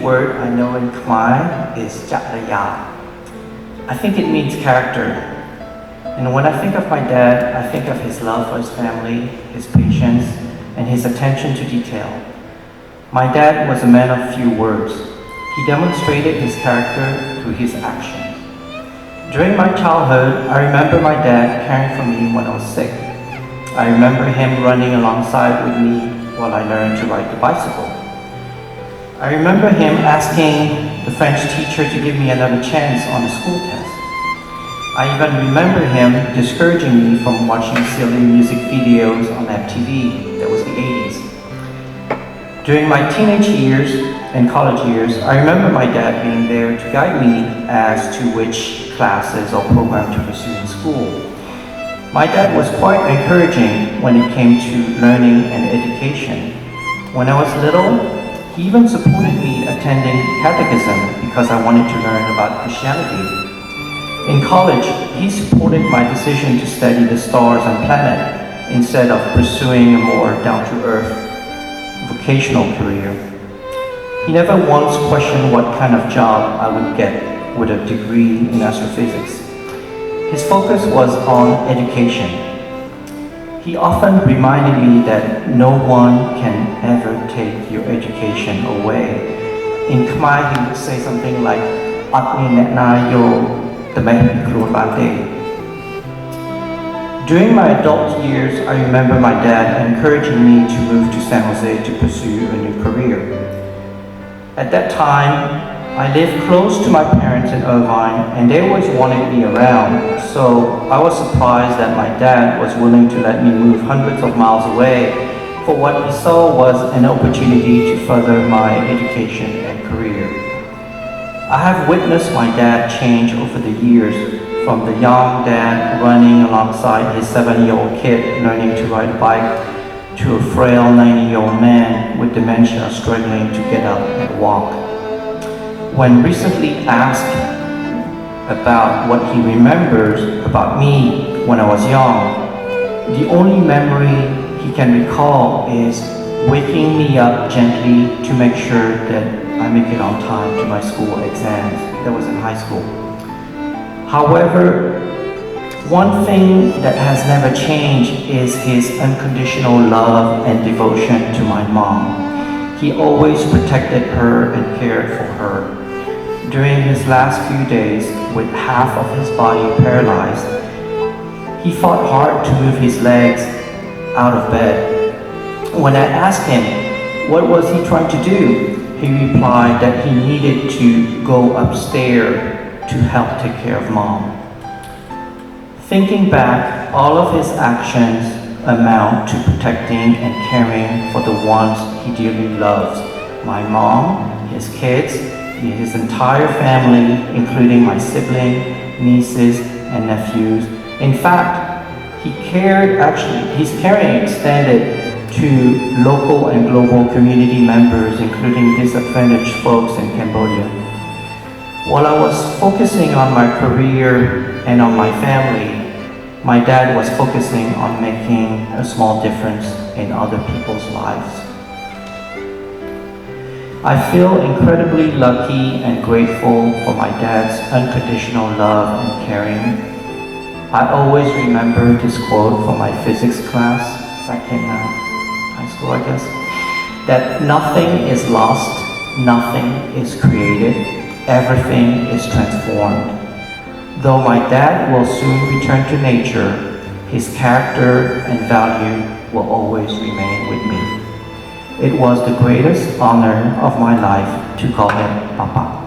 word I know in Khmer is Jatraya. I think it means character. And when I think of my dad, I think of his love for his family, his patience, and his attention to detail. My dad was a man of few words. He demonstrated his character through his actions. During my childhood, I remember my dad caring for me when I was sick. I remember him running alongside with me while I learned to ride the bicycle. I remember him asking the French teacher to give me another chance on the school test. I even remember him discouraging me from watching silly music videos on MTV. That was the 80s. During my teenage years and college years, I remember my dad being there to guide me as to which classes or program to pursue in school. My dad was quite encouraging when it came to learning and education. When I was little, he even supported me attending catechism because I wanted to learn about Christianity. In college, he supported my decision to study the stars and planets instead of pursuing a more down-to-earth vocational career. He never once questioned what kind of job I would get with a degree in astrophysics. His focus was on education. He often reminded me that no one can ever take your education away. In Khmer, he would say something like, During my adult years, I remember my dad encouraging me to move to San Jose to pursue a new career. At that time, I lived close to my parents in Irvine, and they always wanted me around, so I was surprised that my dad was willing to let me move hundreds of miles away for what he saw was an opportunity to further my education and career. I have witnessed my dad change over the years, from the young dad running alongside his 7-year-old kid learning to ride a bike, to a frail 90-year-old man with dementia struggling to get up and walk. When recently asked about what he remembers about me when I was young, the only memory he can recall is waking me up gently to make sure that I make it on time to my school exams. That was in high school. However, one thing that has never changed is his unconditional love and devotion to my mom. He always protected her and cared for her. During his last few days, with half of his body paralyzed, he fought hard to move his legs out of bed. When I asked him what was he trying to do, he replied that he needed to go upstairs to help take care of mom. Thinking back, all of his actions amount to protecting and caring for the ones he dearly loves. My mom, his kids, his entire family, including my sibling, nieces, and nephews. In fact, his caring extended to local and global community members, including disadvantaged folks in Cambodia. While I was focusing on my career and on my family, my dad was focusing on making a small difference in other people's lives. I feel incredibly lucky and grateful for my dad's unconditional love and caring. I always remember this quote from my physics class back in high school, I guess, that nothing is lost, nothing is created, everything is transformed. Though my dad will soon return to nature, his character and value will always remain with me. It was the greatest honor of my life to call him Papa.